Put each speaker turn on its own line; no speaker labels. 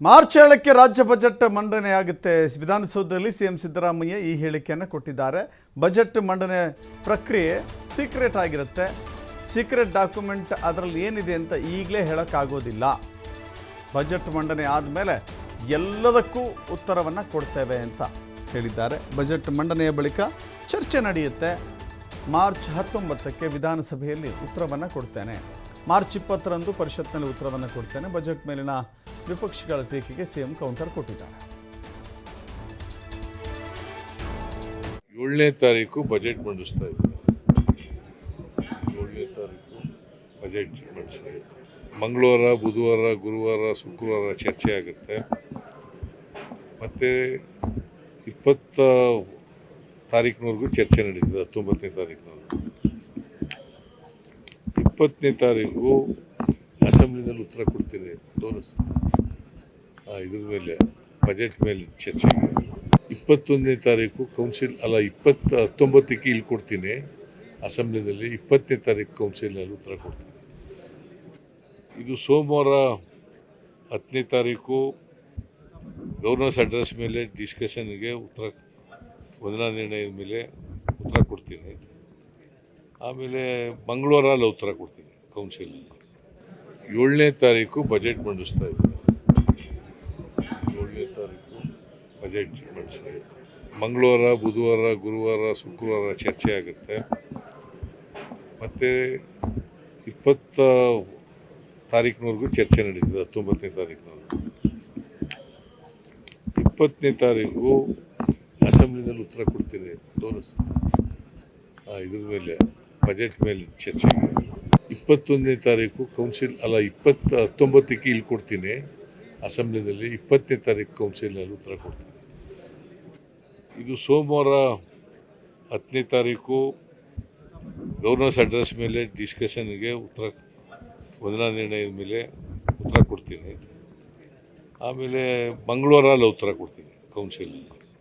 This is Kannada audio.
ಮಾರ್ಚ್ 7ಕ್ಕೆ ರಾಜ್ಯ ಬಜೆಟ್ ಮಂಡನೆಯಾಗುತ್ತೆ. ವಿಧಾನಸೌಧದಲ್ಲಿ ಸಿಎಂ ಸಿದ್ದರಾಮಯ್ಯ ಈ ಹೇಳಿಕೆಯನ್ನು ಕೊಟ್ಟಿದ್ದಾರೆ. ಬಜೆಟ್ ಮಂಡನೆ ಪ್ರಕ್ರಿಯೆ ಸೀಕ್ರೆಟ್ ಆಗಿರುತ್ತೆ. ಸೀಕ್ರೆಟ್ ಡಾಕ್ಯುಮೆಂಟ್ ಅದರಲ್ಲಿ ಏನಿದೆ ಅಂತ ಈಗಲೇ ಹೇಳೋಕ್ಕಾಗೋದಿಲ್ಲ. ಬಜೆಟ್ ಮಂಡನೆ ಆದಮೇಲೆ ಎಲ್ಲದಕ್ಕೂ ಉತ್ತರವನ್ನು ಕೊಡ್ತೇವೆ ಅಂತ ಹೇಳಿದ್ದಾರೆ. ಬಜೆಟ್ ಮಂಡನೆಯ ಬಳಿಕ ಚರ್ಚೆ ನಡೆಯುತ್ತೆ. ಮಾರ್ಚ್ 19ಕ್ಕೆ ವಿಧಾನಸಭೆಯಲ್ಲಿ ಉತ್ತರವನ್ನು ಕೊಡ್ತೇನೆ. ಮಾರ್ಚ್ 20ರಂದು ಪರಿಷತ್ನಲ್ಲಿ ಉತ್ತರವನ್ನು ಕೊಡ್ತೇನೆ. ಬಜೆಟ್ ಮೇಲಿನ ವಿಪಕ್ಷಗಳ ಟೀಕೆಗೆ ಸಿಎಂ ಕೌಂಟರ್ ಕೊಟ್ಟಿದ್ದಾರೆ.
7ನೇ ತಾರೀಕು ಬಜೆಟ್ ಮಂಡಿಸ್ತಾ ಇದ್ದಾರೆ. 7ನೇ ತಾರೀಕು ಬಜೆಟ್ ಮಂಡಿಸ್ತಾ ಇದ್ದಾರೆ. ಮಂಗಳವಾರ, ಬುಧವಾರ, ಗುರುವಾರ, ಶುಕ್ರವಾರ ಚರ್ಚೆ ಆಗುತ್ತೆ. ಮತ್ತು 20 ತಾರೀಕಿನವರೆಗೂ ಚರ್ಚೆ ನಡೀತದೆ. 19ನೇ ತಾರೀಕಿನವರೆಗೂ. 20ನೇ ತಾರೀಕು ಅಸೆಂಬ್ಲಿನಲ್ಲಿ ಉತ್ತರ ಕೊಡ್ತೀನಿ. ಇದ್ರ ಮೇಲೆ ಬಜೆಟ್ ಮೇಲೆ ಚರ್ಚೆಗೆ 21ನೇ ತಾರೀಕು ಕೌನ್ಸಿಲ್ 19ಕ್ಕೆ ಇಲ್ಲಿ ಕೊಡ್ತೀನಿ ಅಸೆಂಬ್ಲಿನಲ್ಲಿ. 20ನೇ ತಾರೀಕು ಕೌನ್ಸಿಲ್ನಲ್ಲಿ ಉತ್ತರ ಕೊಡ್ತೀನಿ. ಇದು ಸೋಮವಾರ 10ನೇ ತಾರೀಕು ಗವರ್ನರ್ಸ್ ಅಡ್ರೆಸ್ ಮೇಲೆ ಡಿಸ್ಕಷನ್ಗೆ ವಂದನಾ ನಿರ್ಣಯದ ಮೇಲೆ ಉತ್ತರ ಕೊಡ್ತೀನಿ. ಆಮೇಲೆ ಮಂಗಳವಾರ ಉತ್ತರ ಕೊಡ್ತೀನಿ ಕೌನ್ಸಿಲ್ನಲ್ಲಿ. 7ನೇ ತಾರೀಕು ಬಜೆಟ್ ಮಂಡಿಸ್ತಾ ಇದ್ದೀನಿ. 7ನೇ ತಾರೀಕು ಬಜೆಟ್ ಮಂಡಿಸ್ತಾ ಇದ್ದೀನಿ. ಮಂಗಳವಾರ, ಬುಧವಾರ, ಗುರುವಾರ, ಶುಕ್ರವಾರ ಚರ್ಚೆ ಆಗುತ್ತೆ. ಮತ್ತು 20 ತಾರೀಕಿನವರೆಗೂ ಚರ್ಚೆ ನಡೀತದೆ. 19ನೇ ತಾರೀಕಿನವರೆಗೂ. 20ನೇ ತಾರೀಕು ಅಸೆಂಬ್ಲಿನಲ್ಲಿ ಉತ್ತರ ಕೊಡ್ತೀನಿ. ಇದ್ರ ಮೇಲೆ ಬಜೆಟ್ ಮೇಲೆ ಚರ್ಚೆಗೆ 21ನೇ ತಾರೀಕು ಕೌನ್ಸಿಲ್ 19ಕ್ಕೆ ಇಲ್ಲಿ ಕೊಡ್ತೀನಿ ಅಸೆಂಬ್ಲಿನಲ್ಲಿ. 20ನೇ ತಾರೀಕು ಕೌನ್ಸಿಲ್ನಲ್ಲಿ ಉತ್ತರ ಕೊಡ್ತೀನಿ. ಇದು ಸೋಮವಾರ 10ನೇ ತಾರೀಕು ಗವರ್ನರ್ಸ್ ಅಡ್ರೆಸ್ ಮೇಲೆ ಡಿಸ್ಕಷನ್ಗೆ ವಂದನಾ ನಿರ್ಣಯದ ಮೇಲೆ ಉತ್ತರ ಕೊಡ್ತೀನಿ. ಆಮೇಲೆ ಮಂಗಳವಾರ ಉತ್ತರ ಕೊಡ್ತೀನಿ ಕೌನ್ಸಿಲ್ನಲ್ಲಿ.